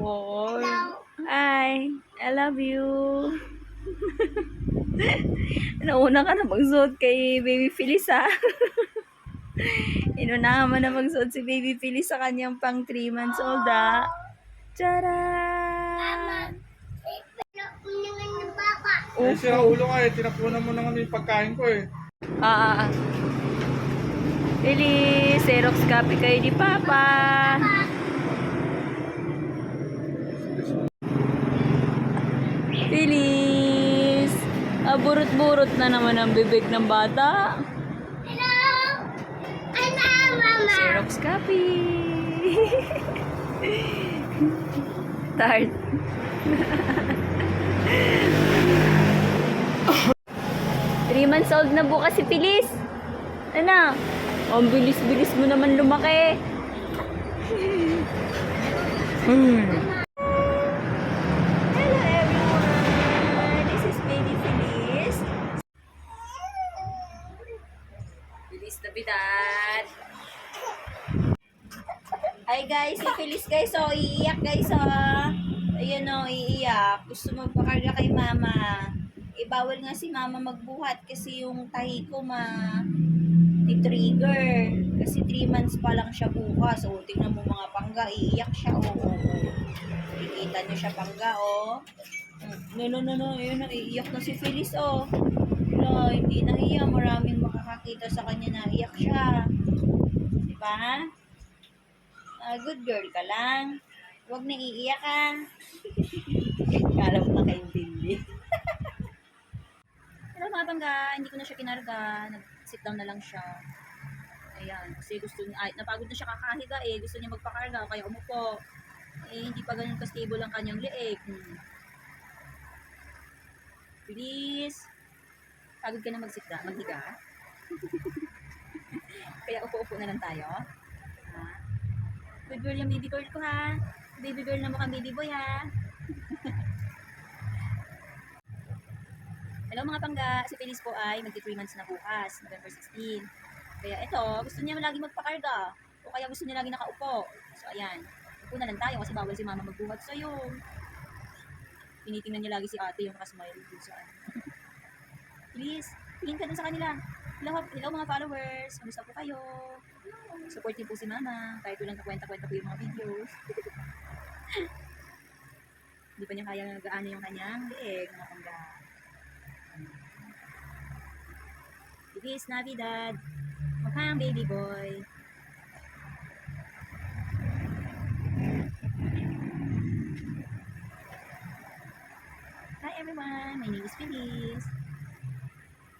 Oh, hi, I love you. Nauna ka na magsuot kay Baby Phyllis ha. Inunahan mo na magsuot si Baby Phyllis sa kanyang pang 3 months old ha. Charan! Eh, sira ulo nga eh. Tinapunan mo na kami yung pagkain ko eh. Ah. Phyllis, Xerox copy kayo ni Papa. Phyllis, burot-burot na naman ang bibig ng bata. Hello! I'm Mama. Xerox copy. Tart. 3 months old na bukas si Phyllis. Ano? Ang bilis-bilis mo naman lumaki. Hello everyone. This is Baby Phyllis. Phyllis na bidad. Hi guys, si Phyllis guys. So, iiyak guys. Ayan o, iiyak. Gusto magpakarga kay mama. Ibawal nga si mama magbuhat kasi yung tahi ko trigger. Kasi 3 months pa lang siya bukas. O, tingnan mo mga pangga. Iiyak siya. O. Ikita niyo siya pangga. O. No. Ayun na, iiyak na si Phyllis. O. No, hindi na iyak. Maraming makakakita sa kanya na iyak siya. Diba? Good girl ka lang. Huwag na iiyak ka. Kala mo nakaintindi. Hello mga pangga, hindi ko na siya kinarga. Nag-sit down na lang siya. Ayan, kasi gusto niya, napagod na siya kakahiga eh. Gusto niya magpakarga, kaya umupo. Eh, hindi pa ganun ka-stable ang kanyang leeg. Please. Pagod ka na maghiga. Kaya upo-upo na lang tayo. Good girl yung baby girl ko ha. Baby girl na mukhang baby boy ha. Hello mga pangga, si Phyllis po ay magti 3 months na bukas, November 16. Kaya ito, gusto niya lagi magpakarga. O kaya gusto niya lagi nakaupo. So ayan, upo na lang tayo kasi bawal si mama magbuhat sa'yo. Tinitingnan niya lagi si ate yung nakasmile dun sa Please, tingin ka dun sa kanila. Hello mga followers, kamusta po kayo? Support niyo po si mama, kahit walang kakwenta-kwenta po yung mga videos. Hindi pa niya kaya gaano yung kanyang leeg, mga pangga. Feliz Navidad! Mukhang baby boy. Hi everyone! My name is Feliz.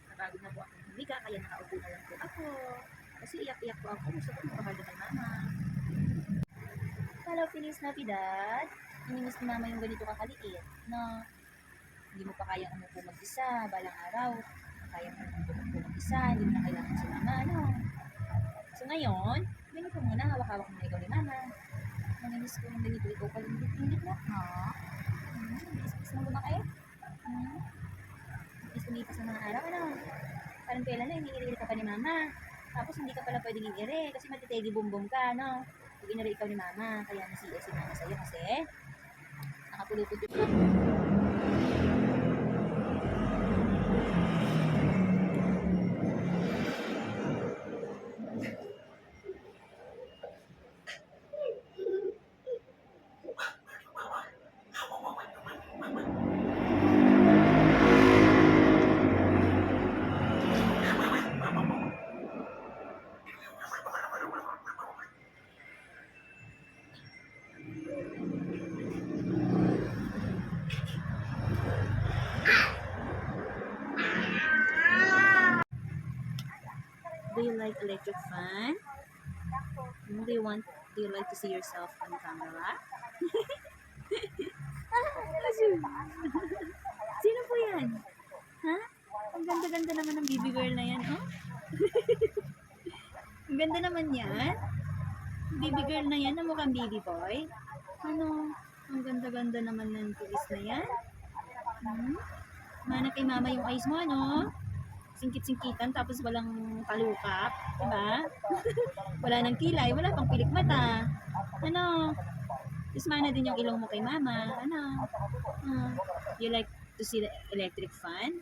Napagod na po ako ng higa, kaya nakaupo na lang po ako. Kasi iyak-iyak po ako. Gusto ko makakarga kay mama. Hello, Feliz Navidad! Inimis ni mama yung ganito kakaliit. No? Hindi mo pa kayang umupo mag-isa, balang araw. Kaya mo umupo mag-isa, hindi mo na kailangan si mama, ano? So ngayon, ganito muna, hawak-hawak muna ikaw ni mama. Nanginis ko yung ganito, ikaw palindit-lindit na. Ha? Is mo lumaki? Is lumipas ng mga araw, ano? Parang kailan na, iniiri ka pa ni mama. Tapos hindi ka pala pwedeng iiri kasi matitegi bumbong ka, no? Pag iniri ikaw ni mama, kaya nasiya si mama sa'yo kasi nakapulupot yung Do you like electric fan? Do you like to see yourself on camera? Sino po yan? Ha? Ang ganda-ganda naman ng baby girl na yan, oh? Ang ganda naman yan. Baby girl na yan na mukhang baby boy. Ano? Ang ganda-ganda naman ng tulis na yan. Mana kay mama yung eyes mo, ano? Singkit-singkitan tapos walang talukap, diba? Wala nang kilay, wala pang pilik mata. Ano? Tapos mana din yung ilong mo kay mama. Ano? You like to see the electric fan?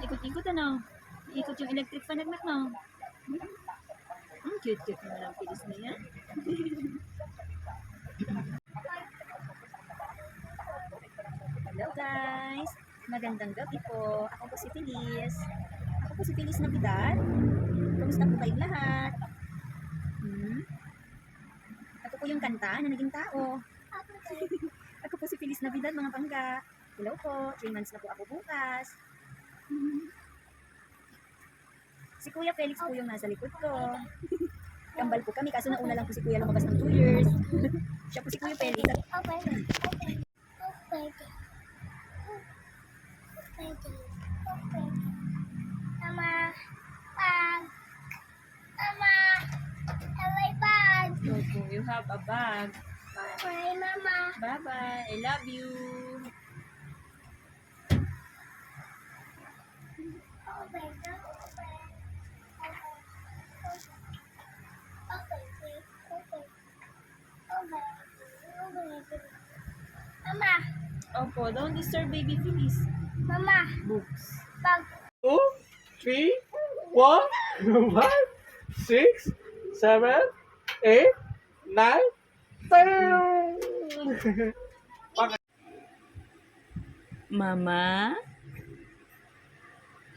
Ikot-ikot ano? Ikot yung electric fan, anak no? Cute-cute naman ang pilis na yan. Hello guys! Magandang gabi po. Ako po si Feliz. Ako po si Feliz Navidad. Kamusta po kayong lahat? Ako po yung kanta na naging tao. Ako po si Feliz Navidad, mga pangga. Hello po. 3 months na po ako bukas. Si Kuya Felix po yung nasa likod ko. Kambal po kami, kaso nauna lang po si Kuya lumabas ng 2 years. Siya po si Kuya Felix. Mama, bag. Mama, my bag. Opo, you have a bag. Bye, Mama. Bye-bye. I love you. Mama, Opo, don't disturb baby Feliz. Mama, Books. bag. 2, 3, 4, 5, 6, 7, 8, 9, 10. Mama,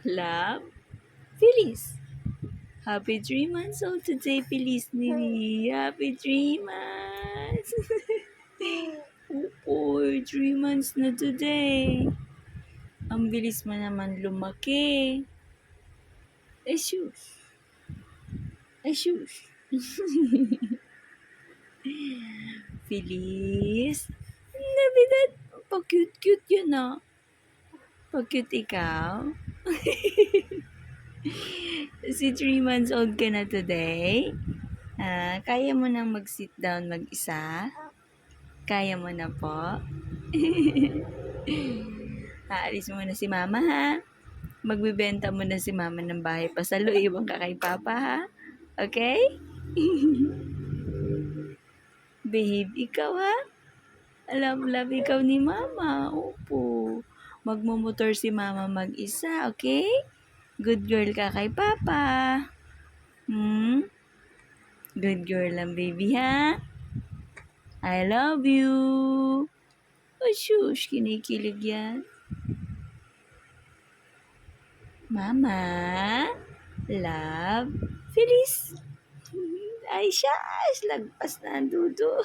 love, Feliz. Happy 3 months old today, Feliz Nini. Happy 3 months. Uy, 3 months na today. Ang bilis mo naman lumaki. Sus. Sus. Feliz. Navidad. Pa-cute-cute yun ah. Pa-cute ikaw. Si 3 months old ka na today. Kaya mo nang mag-sit down mag-isa? Kaya mo na po? Aalis mo na si mama ha? Magbibenta mo na si mama ng bahay pasalo. Iwan ka kay papa ha? Okay? Behave ikaw ha? Love ikaw ni mama. Opo. Magmumotor si mama mag-isa, okay? Good girl ka kay papa. Good girl lang, baby, ha? I love you. Oh, shush. Kinikilig yan. Mama. Love. Feliz. Ay, shush. Lagpas na ang dudo.